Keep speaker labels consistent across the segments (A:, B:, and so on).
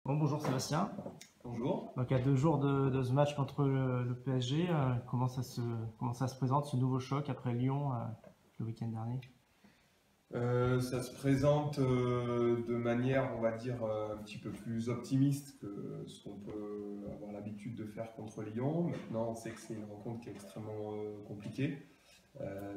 A: Bon, bonjour Sébastien.
B: Bonjour.
A: Donc, à 2 jours de ce match contre le PSG, comment ça se présente ce nouveau choc après Lyon le week-end dernier?
B: Ça se présente de manière, on va dire, un petit peu plus optimiste que ce qu'on peut avoir l'habitude de faire contre Lyon. Maintenant, on sait que c'est une rencontre qui est extrêmement compliquée.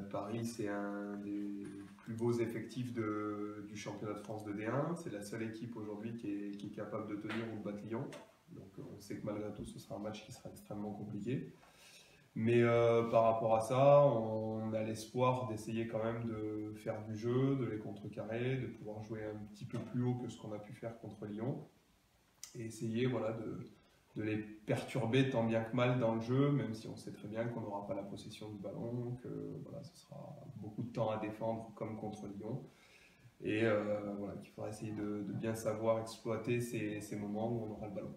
B: Paris, c'est un des plus beaux effectifs du championnat de France de D1. C'est la seule équipe aujourd'hui qui est capable de tenir ou de battre Lyon. Donc on sait que malgré tout, ce sera un match qui sera extrêmement compliqué. Mais par rapport à ça, on a l'espoir d'essayer quand même de faire du jeu, de les contrecarrer, de pouvoir jouer un petit peu plus haut que ce qu'on a pu faire contre Lyon et essayer voilà, de les perturber tant bien que mal dans le jeu, même si on sait très bien qu'on n'aura pas la possession du ballon, que voilà, ce sera beaucoup de temps à défendre comme contre Lyon. Et voilà, qu'il faudra essayer de bien savoir exploiter ces moments où on aura le ballon.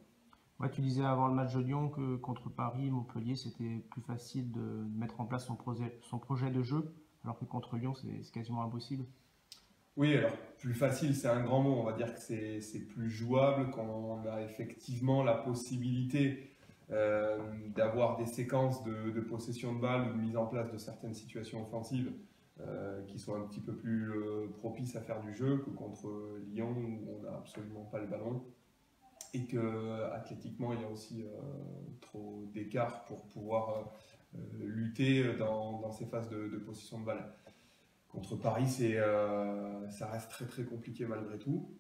A: Ouais, tu disais avant le match de Lyon que contre Paris, Montpellier, c'était plus facile de mettre en place son projet de jeu, alors que contre Lyon, c'est quasiment impossible.
B: Oui, alors plus facile, c'est un grand mot. On va dire que c'est plus jouable quand on a effectivement la possibilité d'avoir des séquences de possession de balle ou de mise en place de certaines situations offensives qui sont un petit peu plus propices à faire du jeu que contre Lyon où on n'a absolument pas le ballon et que athlétiquement il y a aussi trop d'écart pour pouvoir lutter dans ces phases de possession de balle. Contre Paris, ça reste très très compliqué malgré tout.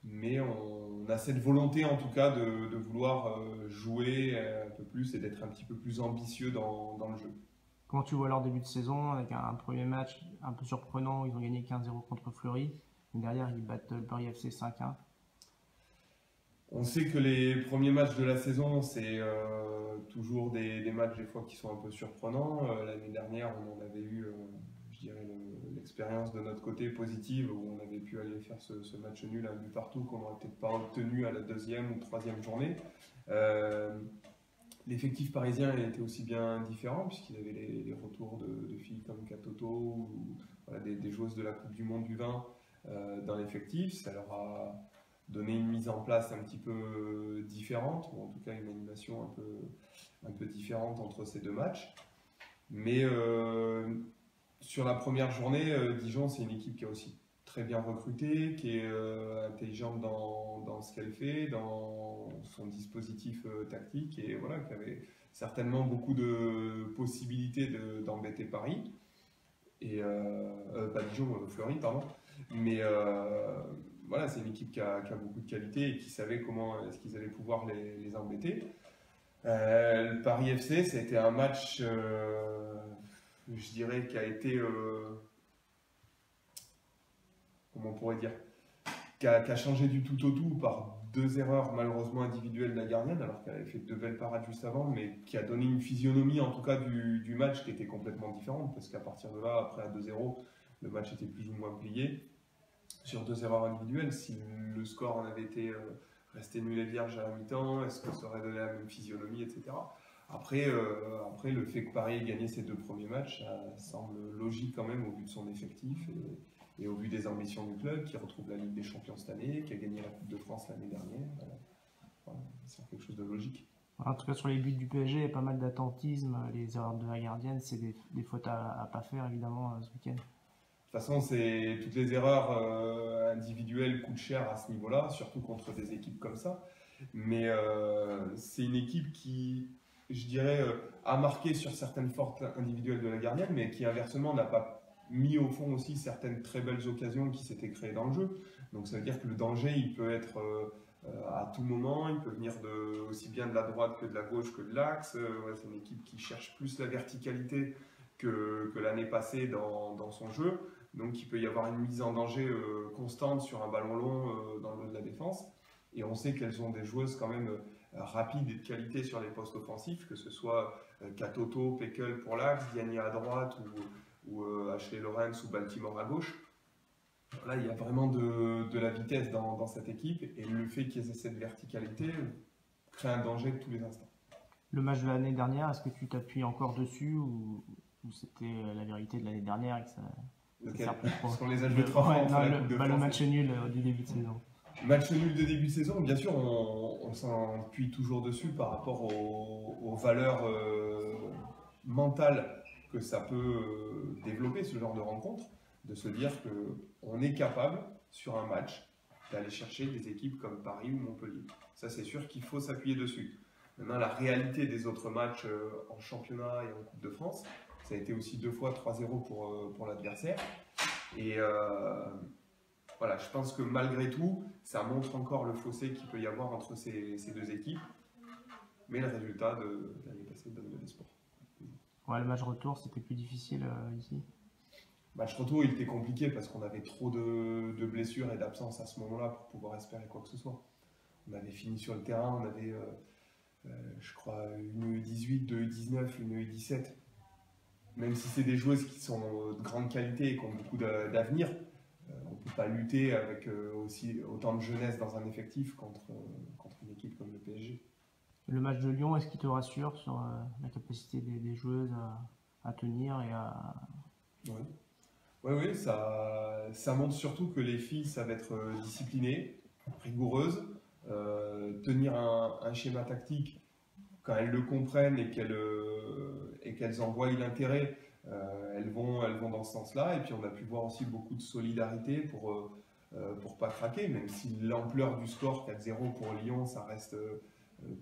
B: Mais on a cette volonté en tout cas de vouloir jouer un peu plus et d'être un petit peu plus ambitieux dans le jeu.
A: Comment tu vois leur début de saison avec un premier match un peu surprenant, ils ont gagné 15-0 contre Fleury, et derrière ils battent le Paris FC 5-1.
B: On sait que les premiers matchs de la saison, c'est toujours des matchs des fois qui sont un peu surprenants. L'année dernière, on en avait eu, je dirais, l'expérience de notre côté positive où on avait pu aller faire ce match nul à un but partout qu'on n'aurait peut-être pas obtenu à la deuxième ou troisième journée. L'effectif parisien était aussi bien différent puisqu'il avait les retours de filles comme Katoto ou voilà, des joueuses de la Coupe du Monde du vin dans l'effectif. Ça leur a donné une mise en place un petit peu différente, ou en tout cas une animation un peu différente entre ces deux matchs. Mais sur la première journée, Dijon, c'est une équipe qui a aussi très bien recruté, qui est intelligente dans ce qu'elle fait, dans son dispositif tactique, et voilà, qui avait certainement beaucoup de possibilités d'embêter Paris. Et pas Dijon, Fleury, pardon. Mais voilà, c'est une équipe qui a beaucoup de qualité et qui savait comment est-ce qu'ils allaient pouvoir les embêter. Le Paris FC, c'était un match, je dirais, qui a été, comment on pourrait dire, qui a changé du tout au tout par deux erreurs malheureusement individuelles de la gardienne, alors qu'elle avait fait deux belles parades juste avant, mais qui a donné une physionomie en tout cas du match qui était complètement différente, parce qu'à partir de là, après à 2-0, le match était plus ou moins plié. Sur deux erreurs individuelles, si le score en avait été resté nul et vierge à la mi-temps, est-ce que ça aurait donné la même physionomie, etc. Après, le fait que Paris ait gagné ses deux premiers matchs, ça semble logique quand même au vu de son effectif et au vu des ambitions du club, qui retrouve la Ligue des Champions cette année, qui a gagné la Coupe de France l'année dernière. Voilà, c'est quelque chose de logique.
A: En tout cas, sur les buts du PSG, il y a pas mal d'attentisme. Les erreurs de la gardienne, c'est des fautes à pas faire, évidemment, ce week-end.
B: De toute façon, toutes les erreurs individuelles coûtent cher à ce niveau-là, surtout contre des équipes comme ça. Mais c'est une équipe qui, je dirais, a marqué sur certaines fautes individuelles de la gardienne, mais qui inversement n'a pas mis au fond aussi certaines très belles occasions qui s'étaient créées dans le jeu. Donc ça veut dire que le danger, il peut être à tout moment, il peut venir aussi bien de la droite que de la gauche que de l'axe. Ouais, c'est une équipe qui cherche plus la verticalité que l'année passée dans son jeu. Donc il peut y avoir une mise en danger constante sur un ballon long dans le dos de la défense. Et on sait qu'elles ont des joueuses quand même rapides et de qualité sur les postes offensifs, que ce soit Katoto, Pekel pour l'axe, Diani à droite ou Ashley Lawrence ou Baltimore à gauche. Là, il y a vraiment de la vitesse dans cette équipe et le fait qu'ils aient cette verticalité crée un danger de tous les instants.
A: Le match de l'année dernière, est-ce que tu t'appuies encore dessus ou c'était la vérité de l'année dernière et que ça
B: Parce qu'on les a joués trois fois entre la Coupe de France.
A: Le match nul du début de saison.
B: Match nul de début de saison, bien sûr, on s'appuie toujours dessus par rapport aux valeurs mentales que ça peut développer, ce genre de rencontre, de se dire qu'on est capable, sur un match, d'aller chercher des équipes comme Paris ou Montpellier. Ça, c'est sûr qu'il faut s'appuyer dessus. Maintenant, la réalité des autres matchs en championnat et en Coupe de France, ça a été aussi 2 fois 3-0 pour l'adversaire. Et voilà, je pense que malgré tout, ça montre encore le fossé qu'il peut y avoir entre ces deux équipes. Mais le résultat de l'année passée donne de l'espoir.
A: Ouais, le match retour, c'était plus difficile ici.
B: Le match retour, il était compliqué parce qu'on avait trop de blessures et d'absences à ce moment-là pour pouvoir espérer quoi que ce soit. On avait fini sur le terrain, on avait, je crois, une U18, deux U19, une U17. Même si c'est des joueuses qui sont de grande qualité et qui ont beaucoup d'avenir, on ne peut pas lutter avec aussi autant de jeunesse dans un effectif contre une équipe comme le PSG.
A: Le match de Lyon, est-ce qu'il te rassure sur la capacité des joueuses à tenir et à...
B: Oui, ça montre surtout que les filles savent être disciplinées, rigoureuses, tenir un schéma tactique quand elles le comprennent et qu'elles en voient l'intérêt. Elles vont dans ce sens-là. Et puis on a pu voir aussi beaucoup de solidarité pour pas craquer, même si l'ampleur du score 4-0 pour Lyon, ça reste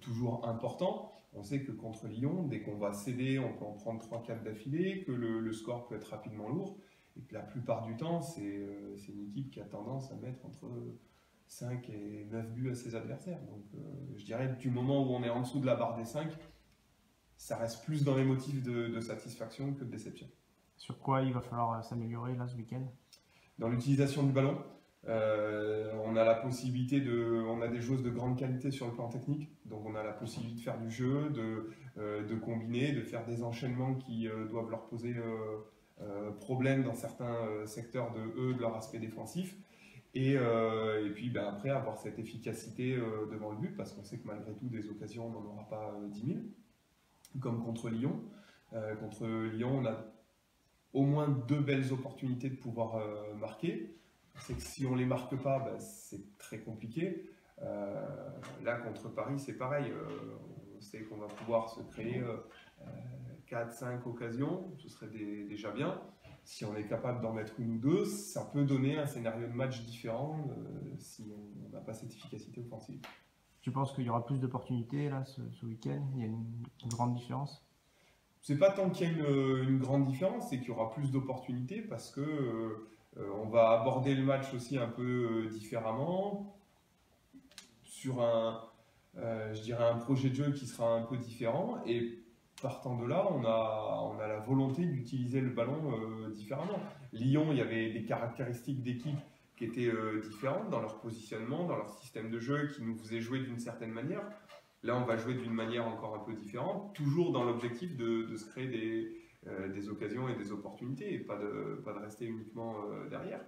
B: toujours important. On sait que contre Lyon, dès qu'on va céder, on peut en prendre 3-4 d'affilée, que le score peut être rapidement lourd. Et que la plupart du temps, c'est une équipe qui a tendance à mettre entre 5 et 9 buts à ses adversaires. Donc je dirais que du moment où on est en dessous de la barre des 5, ça reste plus dans les motifs de satisfaction que de déception.
A: Sur quoi il va falloir s'améliorer là ce week-end?
B: Dans l'utilisation du ballon, on a la possibilité on a des joueuses de grande qualité sur le plan technique, donc on a la possibilité de faire du jeu, de combiner, de faire des enchaînements qui doivent leur poser problème dans certains secteurs de leur aspect défensif. Et puis après avoir cette efficacité devant le but, parce qu'on sait que malgré tout des occasions on n'en aura pas 10 000, comme contre Lyon. Contre Lyon, on a au moins 2 belles opportunités de pouvoir marquer. C'est que si on ne les marque pas, c'est très compliqué. Là, contre Paris, c'est pareil. On sait qu'on va pouvoir se créer 4-5 occasions, ce serait déjà bien. Si on est capable d'en mettre une ou deux, ça peut donner un scénario de match différent si on n'a pas cette efficacité offensive.
A: Tu penses qu'il y aura plus d'opportunités là ce week-end? Il y a une grande différence?
B: C'est pas tant qu'il y a une grande différence, c'est qu'il y aura plus d'opportunités parce que on va aborder le match aussi un peu différemment sur je dirais un projet de jeu qui sera un peu différent, et partant de là, on a la volonté d'utiliser le ballon différemment. Lyon, il y avait des caractéristiques d'équipe qui étaient différentes dans leur positionnement, dans leur système de jeu, qui nous faisaient jouer d'une certaine manière. Là, on va jouer d'une manière encore un peu différente, toujours dans l'objectif de se créer des occasions et des opportunités, et pas de rester uniquement derrière.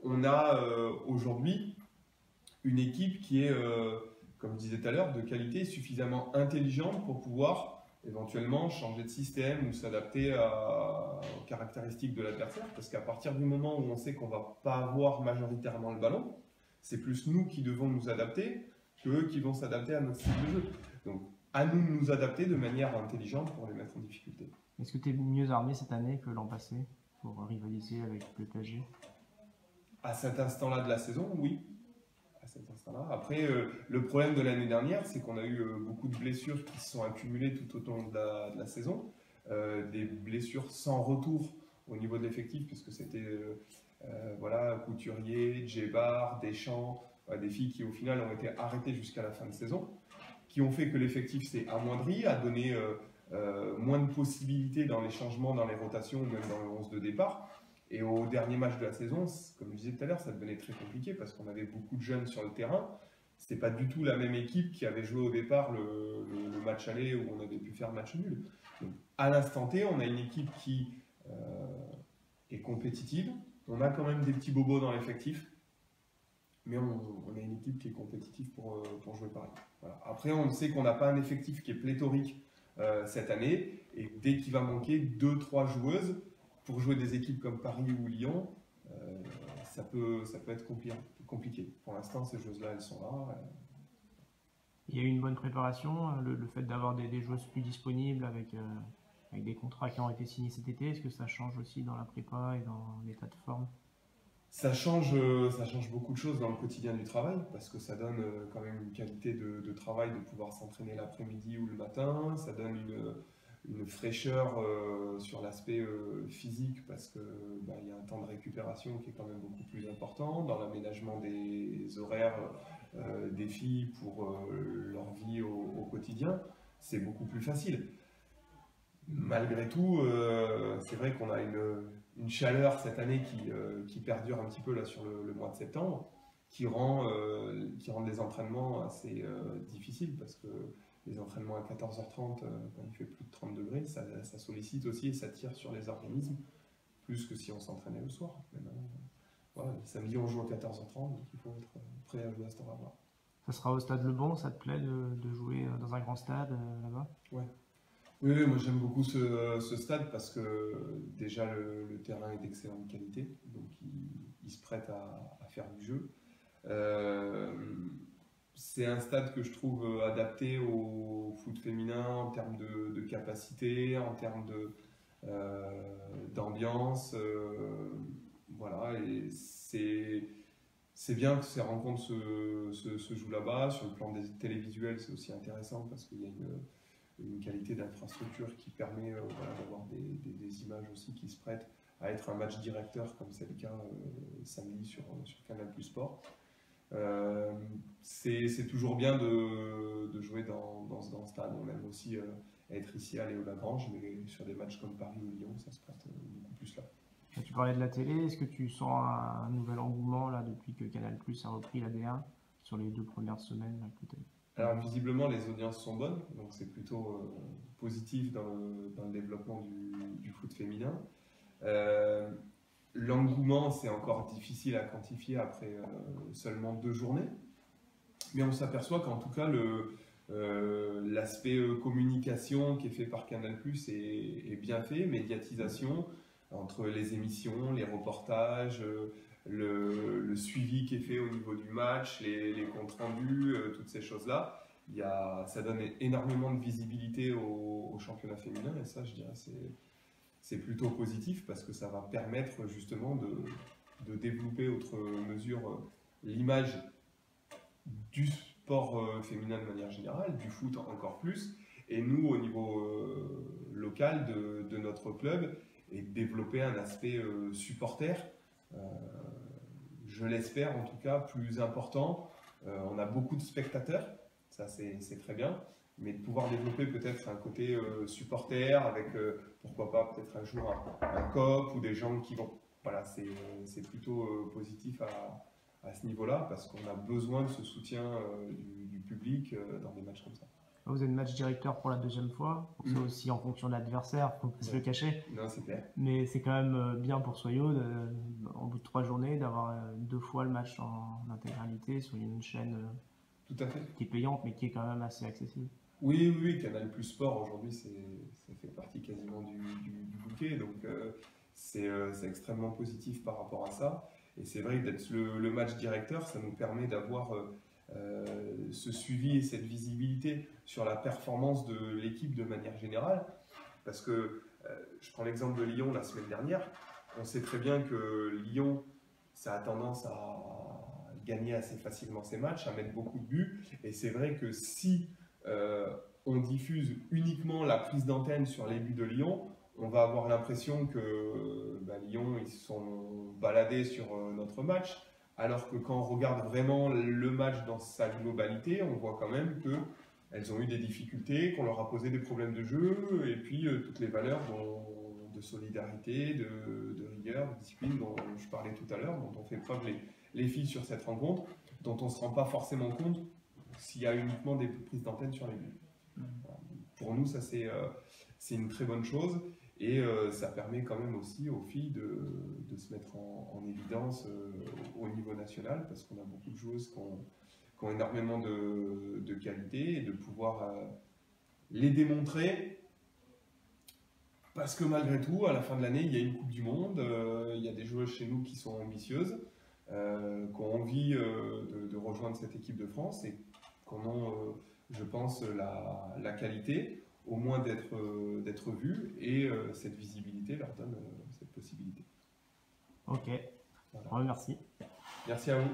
B: On a aujourd'hui une équipe qui est, comme je disais tout à l'heure, de qualité suffisamment intelligente pour pouvoir éventuellement changer de système ou s'adapter aux caractéristiques de l'adversaire, parce qu'à partir du moment où on sait qu'on ne va pas avoir majoritairement le ballon, c'est plus nous qui devons nous adapter qu'eux qui vont s'adapter à notre style de jeu. Donc à nous de nous adapter de manière intelligente pour les mettre en difficulté.
A: Est-ce que tu es mieux armé cette année que l'an passé pour rivaliser avec le PSG?
B: À cet instant-là de la saison, oui. À cet instant-là. Après, le problème de l'année dernière, c'est qu'on a eu beaucoup de blessures qui se sont accumulées tout au long de la saison. Des blessures sans retour au niveau de l'effectif, puisque c'était Couturier, Djebar, Deschamps, des filles qui au final ont été arrêtées jusqu'à la fin de saison, qui ont fait que l'effectif s'est amoindri, a donné moins de possibilités dans les changements, dans les rotations, même dans le 11 de départ. Et au dernier match de la saison, comme je disais tout à l'heure, ça devenait très compliqué parce qu'on avait beaucoup de jeunes sur le terrain. Ce n'était pas du tout la même équipe qui avait joué au départ le match aller où on avait pu faire match nul. Donc, à l'instant T, on a une équipe qui est compétitive. On a quand même des petits bobos dans l'effectif, mais on a une équipe qui est compétitive pour jouer pareil. Voilà. Après, on sait qu'on n'a pas un effectif qui est pléthorique cette année, et dès qu'il va manquer 2-3 joueuses pour jouer des équipes comme Paris ou Lyon, ça peut être compliqué. compliqué. Pour l'instant, ces joueuses-là, elles sont là.
A: Il y a eu une bonne préparation, le fait d'avoir des joueuses plus disponibles avec des contrats qui ont été signés cet été, est-ce que ça change aussi dans la prépa et dans l'état de forme?
B: Ça change beaucoup de choses dans le quotidien du travail, parce que ça donne quand même une qualité de travail de pouvoir s'entraîner l'après-midi ou le matin. Ça donne une fraîcheur sur l'aspect physique, parce que y a un temps de récupération qui est quand même beaucoup plus important dans l'aménagement des horaires des filles pour leur vie au quotidien. C'est beaucoup plus facile. Malgré tout, c'est vrai qu'on a une chaleur cette année qui perdure un petit peu là sur le mois de septembre, qui rend les entraînements assez difficiles, parce que les entraînements à 14h30, quand il fait plus de 30 degrés, ça sollicite aussi et ça tire sur les organismes, plus que si on s'entraînait le soir. Maintenant, voilà, le samedi on joue à 14h30, donc il faut être prêt à jouer à cette heure-là.
A: Ça sera au Stade Le Bon, ça te plaît de jouer dans un grand stade là-bas?
B: Ouais. Oui, moi j'aime beaucoup ce stade, parce que déjà le terrain est d'excellente qualité, donc il se prête à faire du jeu. C'est un stade que je trouve adapté au foot féminin en termes de capacité, en termes d'ambiance. Voilà, et c'est bien que ces rencontres se jouent là-bas. Sur le plan des télévisuels, c'est aussi intéressant, parce qu'il y a une qualité d'infrastructure qui permet d'avoir des images aussi qui se prêtent à être un match directeur, comme c'est le cas samedi sur Canal+ Sport. C'est toujours bien de jouer dans ce stade. On aime aussi être ici à Léo-Lagrange, mais sur des matchs comme Paris ou Lyon, ça se prête beaucoup plus là.
A: Tu parlais de la télé, est-ce que tu sens un nouvel engouement là, depuis que Canal+ a repris la D1 sur les 2 premières semaines là, peut-être?
B: Alors visiblement les audiences sont bonnes, donc c'est plutôt positif dans le développement du foot féminin. L'engouement, c'est encore difficile à quantifier après seulement 2 journées, mais on s'aperçoit qu'en tout cas l'aspect communication qui est fait par Canal+ est bien fait, médiatisation, entre les émissions, les reportages, le suivi qui est fait au niveau du match, les comptes rendus, toutes ces choses-là. Ça donne énormément de visibilité au championnat féminin, et ça, je dirais, c'est plutôt positif, parce que ça va permettre justement de développer outre mesure l'image du sport féminin de manière générale, du foot encore plus, et nous, au niveau local de notre club, et développer un aspect supporter, je l'espère en tout cas, plus important. On a beaucoup de spectateurs, ça c'est très bien, mais de pouvoir développer peut-être un côté supporter avec, pourquoi pas, peut-être un jour un COP ou des gens qui vont... Voilà, c'est plutôt positif à ce niveau-là, parce qu'on a besoin de ce soutien du public dans des matchs comme ça.
A: Vous êtes match directeur pour la 2e fois, c'est aussi en fonction de l'adversaire, faut pas se le cacher.
B: Non, c'est clair.
A: Mais c'est quand même bien pour Soyo, en bout de 3 journées, d'avoir 2 fois le match en intégralité sur une chaîne
B: tout à fait,
A: qui est payante, mais qui est quand même assez accessible.
B: Oui, Canal+ Sport aujourd'hui, ça fait partie quasiment du bouquet, donc c'est extrêmement positif par rapport à ça. Et c'est vrai que d'être le match directeur, ça nous permet d'avoir ce suivi et cette visibilité sur la performance de l'équipe de manière générale, parce que je prends l'exemple de Lyon la semaine dernière. On sait très bien que Lyon, ça a tendance à gagner assez facilement ses matchs, à mettre beaucoup de buts, et c'est vrai que si on diffuse uniquement la prise d'antenne sur les buts de Lyon, on va avoir l'impression que Lyon, ils se sont baladés sur notre match, alors que quand on regarde vraiment le match dans sa globalité, on voit quand même qu'elles ont eu des difficultés, qu'on leur a posé des problèmes de jeu, et puis toutes les valeurs de solidarité, de rigueur, de discipline dont je parlais tout à l'heure, dont ont fait preuve les filles sur cette rencontre, dont on ne se rend pas forcément compte s'il y a uniquement des prises d'antenne sur les buts. Pour nous, ça c'est une très bonne chose, et ça permet quand même aussi aux filles de se mettre en évidence au niveau national, parce qu'on a beaucoup de joueuses qui ont énormément de qualité, et de pouvoir les démontrer, parce que malgré tout, à la fin de l'année, il y a une Coupe du Monde, il y a des joueuses chez nous qui sont ambitieuses, qui ont envie de rejoindre cette équipe de France et qui en ont, je pense, la qualité, au moins d'être vus, et cette visibilité leur donne cette possibilité.
A: Ok,
B: Voilà.
A: ouais, merci.
B: Merci à vous.